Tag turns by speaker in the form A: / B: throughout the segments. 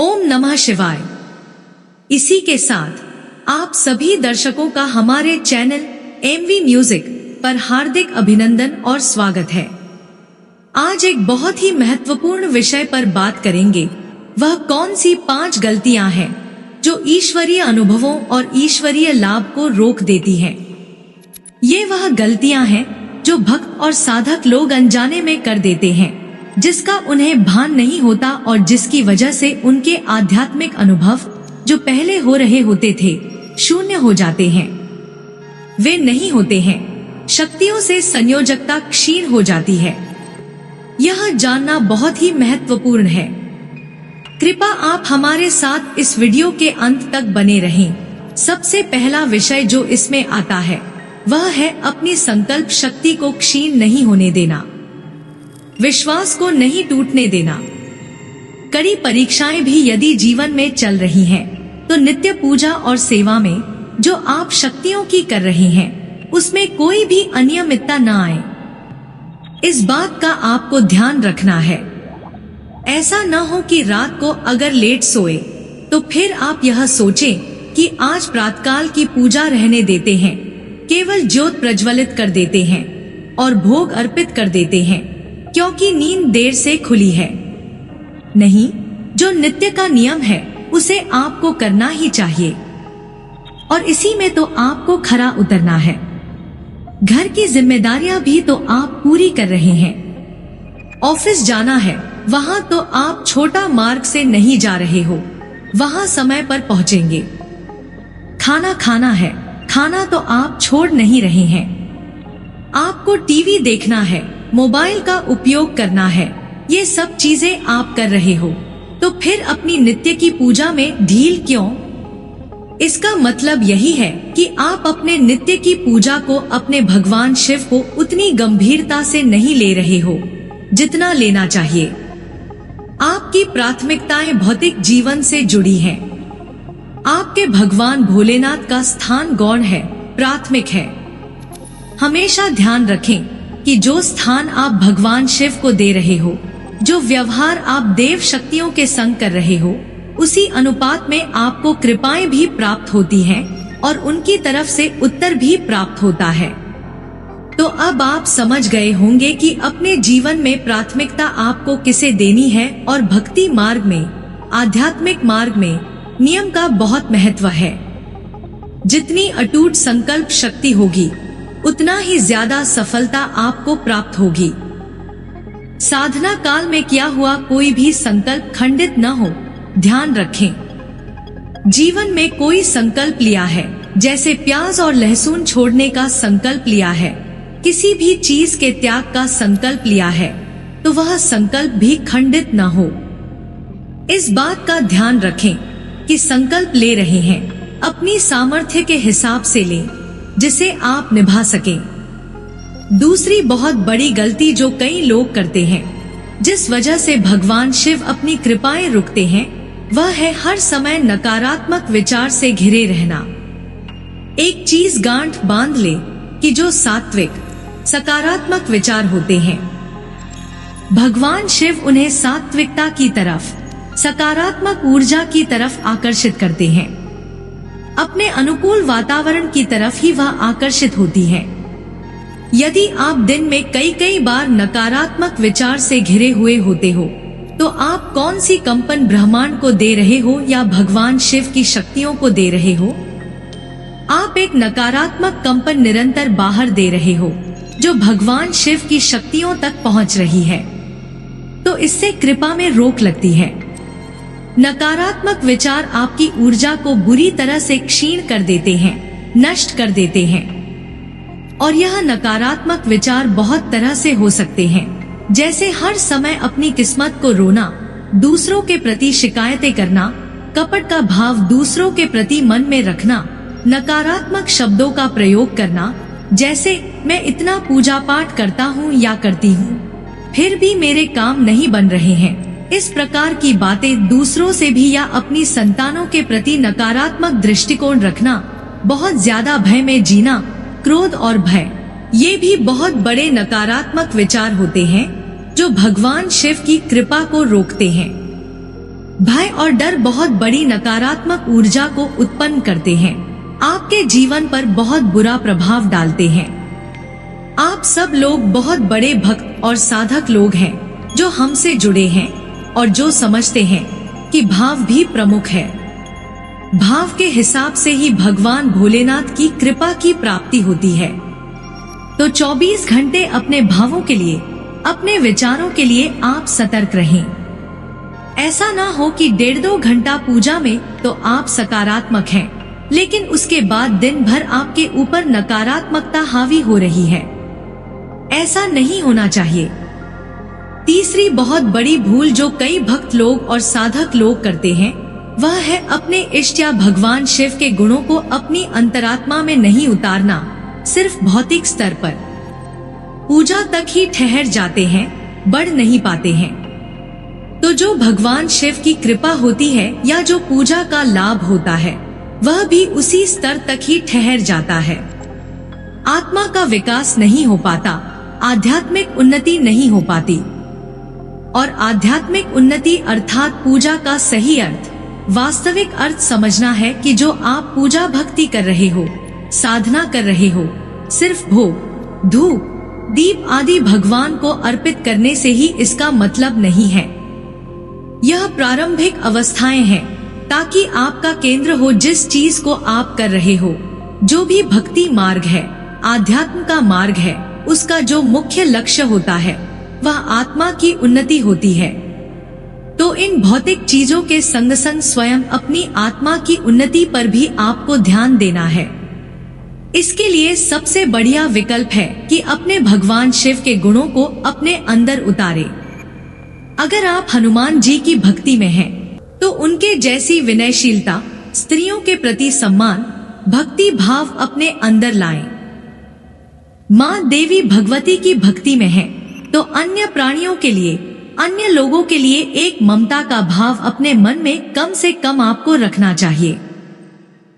A: ओम नमः शिवाय। इसी के साथ आप सभी दर्शकों का हमारे चैनल एमवी म्यूजिक पर हार्दिक अभिनंदन और स्वागत है। आज एक बहुत ही महत्वपूर्ण विषय पर बात करेंगे। वह कौन सी 5 गलतियां हैं जो ईश्वरीय अनुभवों और ईश्वरीय लाभ को रोक देती हैं। ये वह गलतियां हैं जो भक्त और साधक लोग अनजाने में कर देते हैं, जिसका उन्हें भान नहीं होता और जिसकी वजह से उनके आध्यात्मिक अनुभव जो पहले हो रहे होते थे शून्य हो जाते हैं। वे नहीं होते हैं, शक्तियों से संयोजकता क्षीण हो जाती है। यह जानना बहुत ही महत्वपूर्ण है। कृपया आप हमारे साथ इस वीडियो के अंत तक बने रहें। सबसे पहला विषय जो इसमें आता है वह है अपनी संकल्प शक्ति को क्षीण नहीं होने देना, विश्वास को नहीं टूटने देना। कड़ी परीक्षाएं भी यदि जीवन में चल रही हैं, तो नित्य पूजा और सेवा में जो आप शक्तियों की कर रहे हैं उसमें कोई भी अनियमितता न आए। इस बात का आपको ध्यान रखना है। ऐसा न हो कि रात को अगर लेट सोए तो फिर आप यह सोचें कि आज प्रातःकाल की पूजा रहने देते हैं, केवल ज्योत प्रज्वलित कर देते हैं और भोग अर्पित कर देते हैं क्योंकि नींद देर से खुली है। नहीं, जो नित्य का नियम है उसे आपको करना ही चाहिए और इसी में तो आपको खरा उतरना है। घर की जिम्मेदारियां भी तो आप पूरी कर रहे हैं। ऑफिस जाना है, वहां तो आप छोटा मार्ग से नहीं जा रहे हो, वहां समय पर पहुंचेंगे। खाना खाना है, खाना तो आप छोड़ नहीं रहे हैं। आपको टीवी देखना है, मोबाइल का उपयोग करना है, ये सब चीजें आप कर रहे हो, तो फिर अपनी नित्य की पूजा में ढील क्यों? इसका मतलब यही है कि आप अपने नित्य की पूजा को अपने भगवान शिव को उतनी गंभीरता से नहीं ले रहे हो जितना लेना चाहिए। आपकी प्राथमिकताएं भौतिक जीवन से जुड़ी हैं। आपके भगवान भोलेनाथ का स्थान गौण है, प्राथमिक है। हमेशा ध्यान रखें कि जो स्थान आप भगवान शिव को दे रहे हो, जो व्यवहार आप देव शक्तियों के संग कर रहे हो, उसी अनुपात में आपको कृपाएं भी प्राप्त होती हैं और उनकी तरफ से उत्तर भी प्राप्त होता है। तो अब आप समझ गए होंगे कि अपने जीवन में प्राथमिकता आपको किसे देनी है और भक्ति मार्ग में, आध्यात्मिक मार्ग में नियम का बहुत महत्व है। जितनी अटूट संकल्प शक्ति होगी उतना ही ज्यादा सफलता आपको प्राप्त होगी। साधना काल में किया हुआ कोई भी संकल्प खंडित न हो, ध्यान रखें। जीवन में कोई संकल्प लिया है, जैसे प्याज और लहसुन छोड़ने का संकल्प लिया है, किसी भी चीज के त्याग का संकल्प लिया है, तो वह संकल्प भी खंडित न हो। इस बात का ध्यान रखें कि संकल्प ले रहे हैं अपनी सामर्थ्य के हिसाब से लें, जिसे आप निभा सकें। दूसरी बहुत बड़ी गलती जो कई लोग करते हैं, जिस वजह से भगवान शिव अपनी कृपाएं रुकते हैं, वह है हर समय नकारात्मक विचार से घिरे रहना। एक चीज गांठ बांध ले कि जो सात्विक, सकारात्मक विचार होते हैं, भगवान शिव उन्हें सात्विकता की तरफ, सकारात्मक ऊर्जा की तरफ आकर्षित करते हैं। अपने अनुकूल वातावरण की तरफ ही वह आकर्षित होती है। यदि आप दिन में कई बार नकारात्मक विचार से घिरे हुए होते हो, तो आप कौन सी कंपन ब्रह्मांड को दे रहे हो या भगवान शिव की शक्तियों को दे रहे हो? आप एक नकारात्मक कंपन निरंतर बाहर दे रहे हो, जो भगवान शिव की शक्तियों तक पहुंच रही है। तो इससे कृपा में रोक लगती है। नकारात्मक विचार आपकी ऊर्जा को बुरी तरह से क्षीण कर देते हैं, नष्ट कर देते हैं। और यह नकारात्मक विचार बहुत तरह से हो सकते हैं, जैसे हर समय अपनी किस्मत को रोना, दूसरों के प्रति शिकायतें करना, कपट का भाव दूसरों के प्रति मन में रखना, नकारात्मक शब्दों का प्रयोग करना, जैसे मैं इतना पूजा पाठ करता हूँ या करती हूँ, फिर भी मेरे काम नहीं बन रहे हैं। इस प्रकार की बातें दूसरों से भी या अपनी संतानों के प्रति नकारात्मक दृष्टिकोण रखना, बहुत ज्यादा भय में जीना, क्रोध और भय, ये भी बहुत बड़े नकारात्मक विचार होते हैं जो भगवान शिव की कृपा को रोकते हैं। भय और डर बहुत बड़ी नकारात्मक ऊर्जा को उत्पन्न करते हैं, आपके जीवन पर बहुत बुरा प्रभाव डालते हैं। आप सब लोग बहुत बड़े भक्त और साधक लोग हैं जो हमसे जुड़े हैं और जो समझते हैं कि भाव भी प्रमुख है। भाव के हिसाब से ही भगवान भोलेनाथ की कृपा की प्राप्ति होती है। तो 24 घंटे अपने भावों के लिए, अपने विचारों के लिए आप सतर्क रहें। ऐसा ना हो कि 1.5-2 घंटा पूजा में तो आप सकारात्मक हैं, लेकिन उसके बाद दिन भर आपके ऊपर नकारात्मकता हावी हो रही है। ऐसा नहीं होना चाहिए। तीसरी बहुत बड़ी भूल जो कई भक्त लोग और साधक लोग करते हैं, वह है अपने इष्ट या भगवान शिव के गुणों को अपनी अंतरात्मा में नहीं उतारना, सिर्फ भौतिक स्तर पर पूजा तक ही ठहर जाते हैं, बढ़ नहीं पाते हैं। तो जो भगवान शिव की कृपा होती है या जो पूजा का लाभ होता है, वह भी उसी स्तर तक ही ठहर जाता है। आत्मा का विकास नहीं हो पाता, आध्यात्मिक उन्नति नहीं हो पाती। और आध्यात्मिक उन्नति अर्थात पूजा का सही अर्थ, वास्तविक अर्थ समझना है कि जो आप पूजा भक्ति कर रहे हो, साधना कर रहे हो, सिर्फ भोग, धूप, दीप आदि भगवान को अर्पित करने से ही इसका मतलब नहीं है। यह प्रारंभिक अवस्थाएं हैं, ताकि आपका केंद्र हो जिस चीज को आप कर रहे हो। जो भी भक्ति मार्ग है, आध्यात्म का मार्ग है, उसका जो मुख्य लक्ष्य होता है वह आत्मा की उन्नति होती है। तो इन भौतिक चीजों के संग संग स्वयं अपनी आत्मा की उन्नति पर भी आपको ध्यान देना है। इसके लिए सबसे बढ़िया विकल्प है कि अपने भगवान शिव के गुणों को अपने अंदर उतारे। अगर आप हनुमान जी की भक्ति में हैं, तो उनके जैसी विनयशीलता, स्त्रियों के प्रति सम्मान, भक्ति भाव अपने अंदर लाएं। माँ देवी भगवती की भक्ति में है, तो अन्य प्राणियों के लिए, अन्य लोगों के लिए एक ममता का भाव अपने मन में कम से कम आपको रखना चाहिए।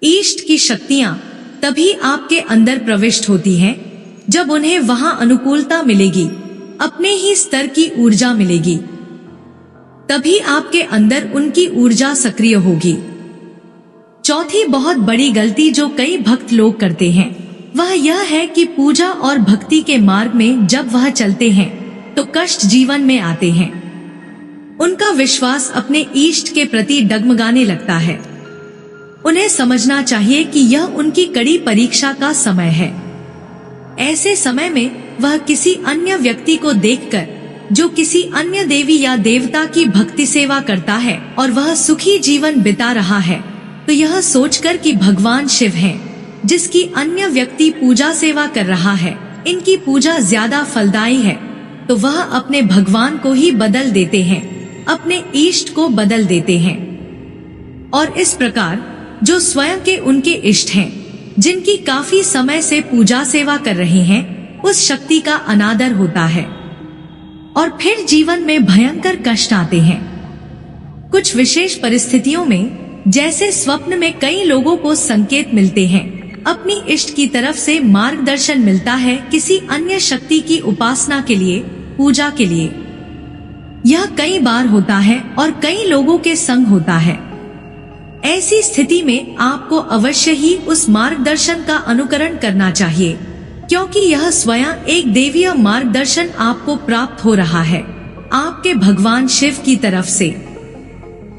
A: ईष्ट की शक्तियाँ तभी आपके अंदर प्रविष्ट होती हैं जब उन्हें वहां अनुकूलता मिलेगी, अपने ही स्तर की ऊर्जा मिलेगी, तभी आपके अंदर उनकी ऊर्जा सक्रिय होगी। चौथी बहुत बड़ी गलती जो कई भक्त लोग करते हैं, वह यह है कि पूजा और भक्ति के मार्ग में जब वह चलते हैं तो कष्ट जीवन में आते हैं। उनका विश्वास अपने इष्ट के प्रति डगमगाने लगता है। उन्हें समझना चाहिए कि यह उनकी कड़ी परीक्षा का समय है। ऐसे समय में वह किसी अन्य व्यक्ति को देखकर, जो किसी अन्य देवी या देवता की भक्ति सेवा करता है और वह सुखी जीवन बिता रहा है, तो यह सोचकर कि भगवान शिव हैं, जिसकी अन्य व्यक्ति पूजा सेवा कर रहा है, इनकी पूजा ज्यादा फलदायी है, तो वह अपने भगवान को ही बदल देते हैं, अपने इष्ट को बदल देते हैं। और इस प्रकार जो स्वयं के उनके इष्ट हैं, जिनकी काफी समय से पूजा सेवा कर रहे हैं, उस शक्ति का अनादर होता है और फिर जीवन में भयंकर कष्ट आते हैं। कुछ विशेष परिस्थितियों में, जैसे स्वप्न में कई लोगों को संकेत मिलते हैं, अपनी इष्ट की तरफ से मार्गदर्शन मिलता है किसी अन्य शक्ति की उपासना के लिए, पूजा के लिए। यह कई बार होता है और कई लोगों के संग होता है। ऐसी स्थिति में आपको अवश्य ही उस मार्गदर्शन का अनुकरण करना चाहिए, क्योंकि यह स्वयं एक देवीय मार्गदर्शन आपको प्राप्त हो रहा है, आपके भगवान शिव की तरफ से।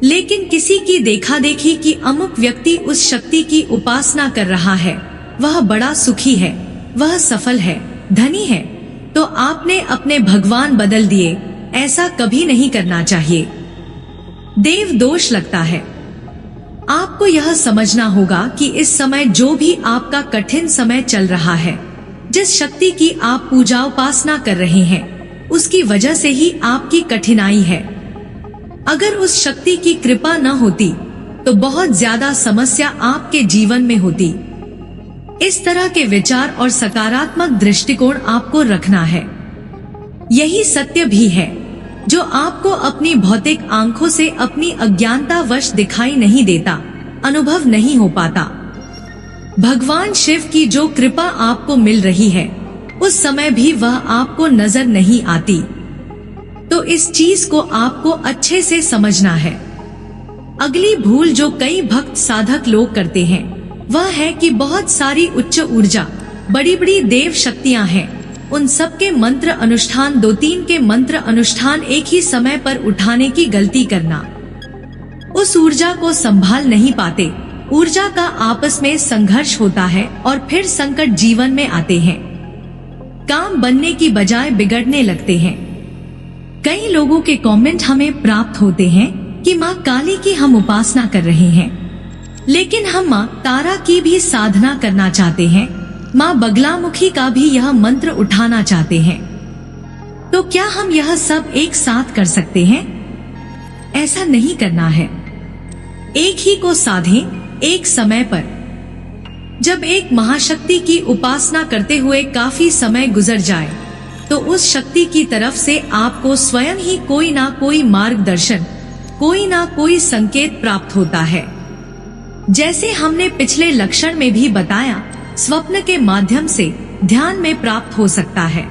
A: लेकिन किसी की देखा देखी कि अमुक व्यक्ति उस शक्ति की उपासना कर रहा है, वह बड़ा सुखी है, वह सफल है, धनी है, तो आपने अपने भगवान बदल दिए, ऐसा कभी नहीं करना चाहिए। देव दोष लगता है। आपको यह समझना होगा कि इस समय जो भी आपका कठिन समय चल रहा है, जिस शक्ति की आप पूजा उपासना कर रहे हैं, उसकी वजह से ही आपकी कठिनाई है। अगर उस शक्ति की कृपा न होती तो बहुत ज्यादा समस्या आपके जीवन में होती। इस तरह के विचार और सकारात्मक दृष्टिकोण आपको रखना है। यही सत्य भी है जो आपको अपनी भौतिक आंखों से अपनी अज्ञानता वश दिखाई नहीं देता, अनुभव नहीं हो पाता। भगवान शिव की जो कृपा आपको मिल रही है, उस समय भी वह आपको नजर नहीं आती। तो इस चीज को आपको अच्छे से समझना है। अगली भूल जो कई भक्त साधक लोग करते हैं वह है कि बहुत सारी उच्च ऊर्जा बड़ी बड़ी देव शक्तियां हैं, उन सब के मंत्र अनुष्ठान 2-3 के मंत्र अनुष्ठान एक ही समय पर उठाने की गलती करना। उस ऊर्जा को संभाल नहीं पाते, ऊर्जा का आपस में संघर्ष होता है और फिर संकट जीवन में आते हैं, काम बनने की बजाय बिगड़ने लगते हैं। कई लोगों के कमेंट हमें प्राप्त होते हैं कि माँ काली की हम उपासना कर रहे हैं, लेकिन हम माँ तारा की भी साधना करना चाहते हैं, माँ बगलामुखी का भी यह मंत्र उठाना चाहते हैं, तो क्या हम यह सब एक साथ कर सकते हैं? ऐसा नहीं करना है। एक ही को साधें एक समय पर। जब एक महाशक्ति की उपासना करते हुए काफी समय गुजर जाए तो उस शक्ति की तरफ से आपको स्वयं ही कोई ना कोई मार्गदर्शन, कोई ना कोई संकेत प्राप्त होता है। जैसे हमने पिछले लक्षण में भी बताया, स्वप्न के माध्यम से ध्यान में प्राप्त हो सकता है।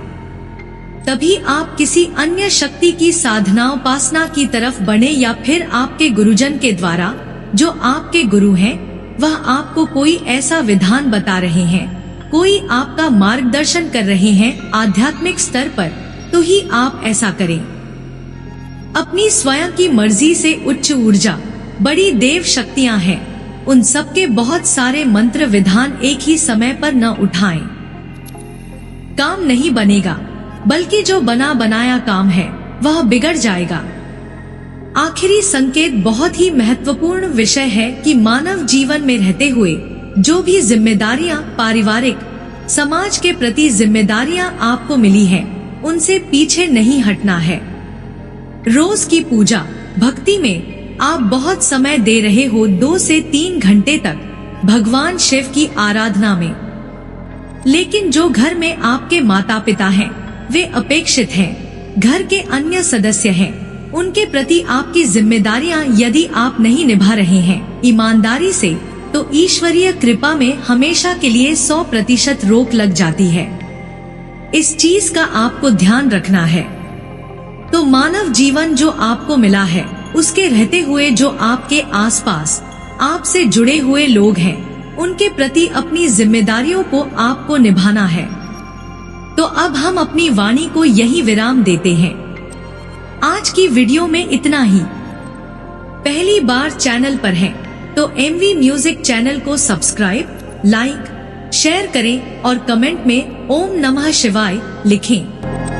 A: तभी आप किसी अन्य शक्ति की साधना उपासना की तरफ बढ़े, या फिर आपके गुरुजन के द्वारा, जो आपके गुरु हैं, वह आपको कोई ऐसा विधान बता रहे हैं, कोई आपका मार्गदर्शन कर रहे हैं आध्यात्मिक स्तर पर, तो ही आप ऐसा करें। अपनी स्वयं की मर्जी से उच्च ऊर्जा बड़ी देव शक्तियां हैं, उन सब के बहुत सारे मंत्र विधान एक ही समय पर न उठाएं। काम नहीं बनेगा, बल्कि जो बना बनाया काम है वह बिगड़ जाएगा। आखिरी संकेत बहुत ही महत्वपूर्ण विषय है कि मानव जीवन में रहते हुए जो भी जिम्मेदारियां, पारिवारिक, समाज के प्रति जिम्मेदारियां आपको मिली हैं, उनसे पीछे नहीं हटना है। रोज की पूजा भक्ति में आप बहुत समय दे रहे हो, 2 से 3 घंटे तक भगवान शिव की आराधना में, लेकिन जो घर में आपके माता पिता हैं, वे अपेक्षित हैं, घर के अन्य सदस्य हैं, उनके प्रति आपकी जिम्मेदारियां यदि आप नहीं निभा रहे हैं ईमानदारी से, तो ईश्वरीय कृपा में हमेशा के लिए 100% रोक लग जाती है। इस चीज का आपको ध्यान रखना है। तो मानव जीवन जो आपको मिला है, उसके रहते हुए जो आपके आसपास आपसे जुड़े हुए लोग हैं, उनके प्रति अपनी जिम्मेदारियों को आपको निभाना है। तो अब हम अपनी वाणी को यही विराम देते हैं। आज की वीडियो में इतना ही। पहली बार चैनल पर हैं तो एमवी म्यूजिक चैनल को सब्सक्राइब, लाइक, शेयर करें और कमेंट में ओम नमः शिवाय लिखें।